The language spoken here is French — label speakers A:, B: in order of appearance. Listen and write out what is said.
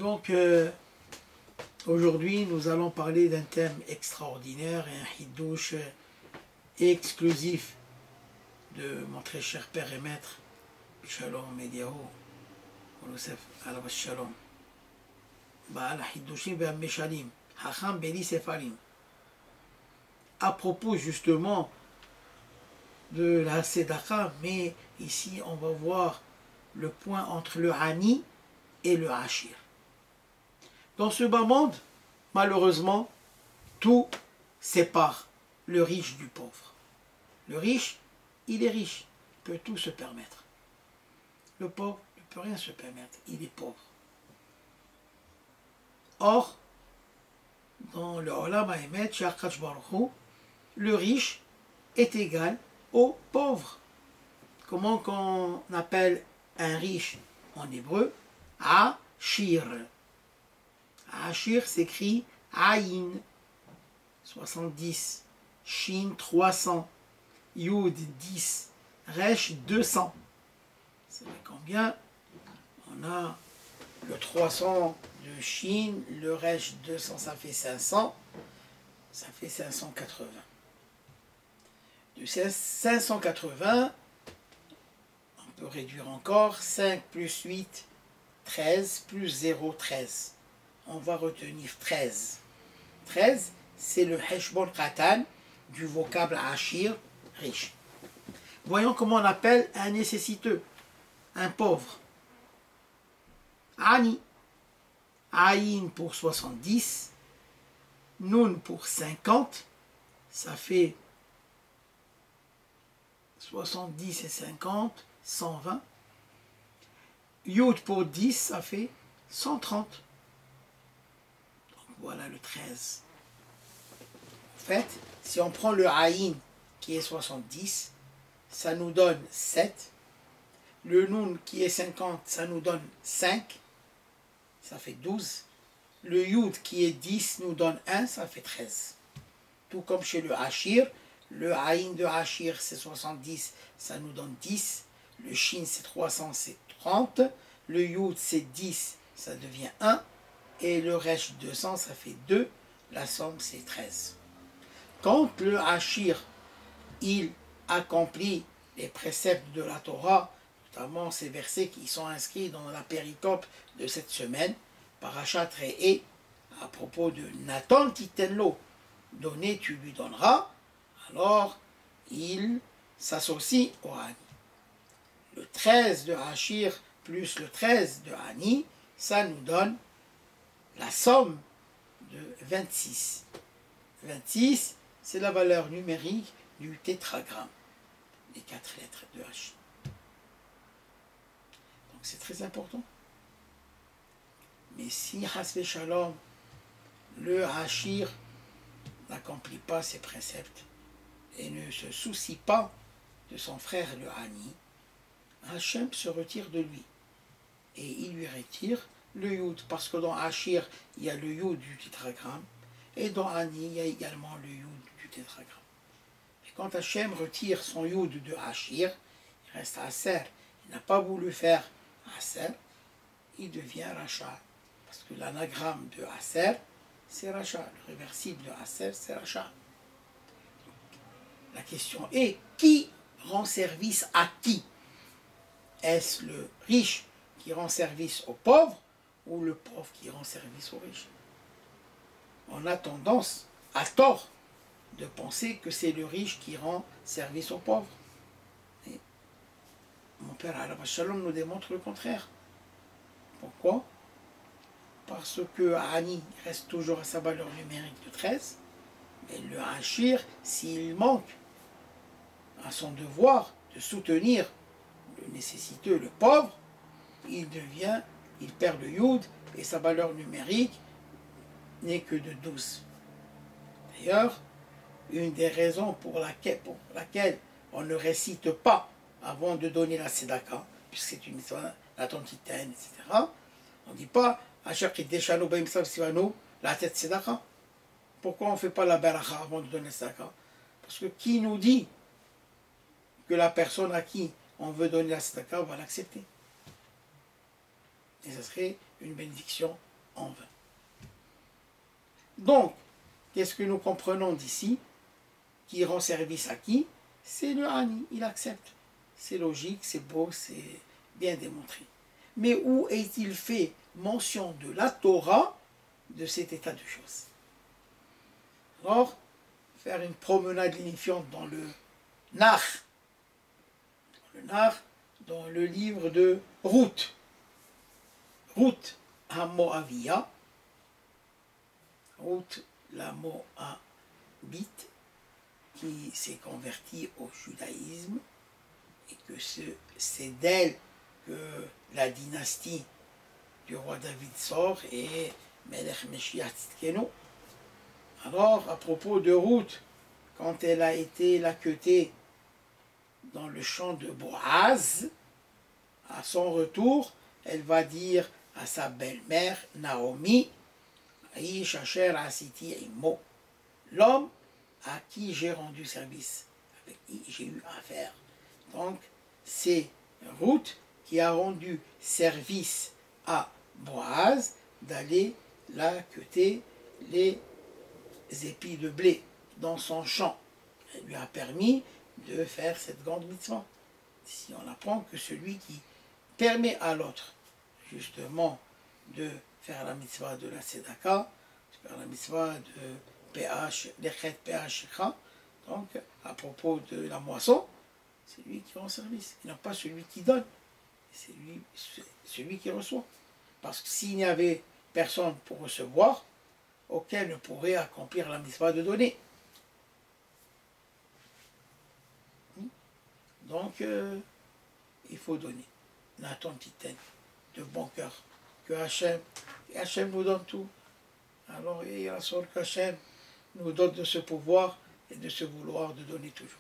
A: Donc, aujourd'hui, nous allons parler d'un thème extraordinaire et un hidouche exclusif de mon très cher père et maître, Shalom Mediaho, Youssef Alav Shalom. Ba'al Hiddushim ve'am Meshalim, Hacham Beli Sefarim. À propos justement de la Sedaka, mais ici on va voir le point entre le Hani et le Hachir. Dans ce bas monde, malheureusement, tout sépare le riche du pauvre. Le riche, il est riche, il peut tout se permettre. Le pauvre ne peut rien se permettre, il est pauvre. Or, dans le Olam Haemet, chez Akadosh Baruch Hu, le riche est égal au pauvre. Comment qu'on appelle un riche en hébreu? Ashir. Ashir s'écrit Aïn 70, Shin 300, Yud 10, Resh 200. C'est combien? On a le 300 de Shin, le Resh 200, ça fait 500, ça fait 580. De 580, on peut réduire encore, 5 plus 8, 13, plus 0, 13. On va retenir 13. 13, c'est le Heshbon Katan du vocable Ashir, riche. Voyons comment on appelle un nécessiteux, un pauvre. Ani. Aïn pour 70, Nun pour 50, ça fait 70 et 50, 120. Yud pour 10, ça fait 130. Donc voilà le 13. En fait, si on prend le Aïn qui est 70, ça nous donne 7. Le Nun qui est 50, ça nous donne 5. Ça fait 12. Le Yud qui est 10 nous donne 1, ça fait 13. Tout comme chez le Hachir. Le Aïn de Hachir c'est 70, ça nous donne 10. Le Shin c'est 300, c'est 30. Le Yud c'est 10, ça devient 1. Et le Resh 200, ça fait 2. La somme c'est 13. Quand le Hachir, il accomplit les préceptes de la Torah, notamment ces versets qui sont inscrits dans la péricope de cette semaine, Parashat Re'eh, à propos de Nathan Titenlo, donné tu lui donneras, alors il s'associe au Hani. Le 13 de Hachir plus le 13 de Hani, ça nous donne la somme de 26. 26, c'est la valeur numérique du tétragramme, les 4 lettres de Hachir. Donc c'est très important. Mais si Hasbe Shalom, le Hachir n'accomplit pas ses préceptes et ne se soucie pas de son frère le Hani, Hachem se retire de lui et il lui retire le Yud, parce que dans Hachir il y a le Yud du tétragramme et dans Hani il y a également le Yud du tétragramme. Et quand Hachem retire son Yud de Hachir, il reste Aser. Il n'a pas voulu faire Aser, il devient Racha. Parce que l'anagramme de Aser, c'est Racha. Le réversible de Aser, c'est Racha. La question est, qui rend service à qui? Est-ce le riche qui rend service au pauvre ou le pauvre qui rend service au riche? On a tendance, à tort, de penser que c'est le riche qui rend service au pauvre. Et mon père Alav Shalom nous démontre le contraire. Pourquoi? Parce que Hani reste toujours à sa valeur numérique de 13, mais le Hachir, s'il manque à son devoir de soutenir le nécessiteux, le pauvre, il perd le Yud et sa valeur numérique n'est que de 12. D'ailleurs, une des raisons pour laquelle on ne récite pas avant de donner la Sedaka, puisque c'est une histoire, la tontitaine, etc., on ne dit pas la tête Sedaka. Pourquoi on ne fait pas la beracha avant de donner la Sedaka? Parce que qui nous dit que la personne à qui on veut donner la Sedaka va l'accepter? Et ce serait une bénédiction en vain. Donc, qu'est-ce que nous comprenons d'ici? Qui rend service à qui? C'est le Ani, il accepte. C'est logique, c'est beau, c'est bien démontré. Mais où est-il fait mention de la Torah de cet état de choses? Alors, faire une promenade lénifiante dans le Nar, dans le livre de Ruth, Ruth HaMoavia, Ruth la Moabite, qui s'est convertie au judaïsme, et que c'est d'elle que la dynastie du roi David sort et Melech Meshiach Tzidkenu. Alors, à propos de Ruth, quand elle a été laquetée dans le champ de Boaz, à son retour, elle va dire à sa belle-mère, Naomi, Aish Asher Asiti Imo, l'homme à qui j'ai rendu service, avec qui j'ai eu affaire. Donc, c'est Ruth qui a rendu service à Boaz d'aller laqueter les épis de blé dans son champ. Elle lui a permis de faire cette grande mitzvah. Si on apprend que celui qui permet à l'autre, justement, de faire la mitzvah de la tzedaka, de faire la mitzvah de l'echet PH, donc à propos de la moisson, c'est lui qui rend service. Il n'y a pas celui qui donne, c'est celui qui reçoit. Parce que s'il n'y avait personne pour recevoir, auquel ne pourrait accomplir la mitzvah de donner. Donc, il faut donner. Nathan Titen, de bon cœur. Que Hachem nous donne tout. Alors, il y a la sorte qu'Hachem nous donne de ce pouvoir et de ce vouloir de donner toujours.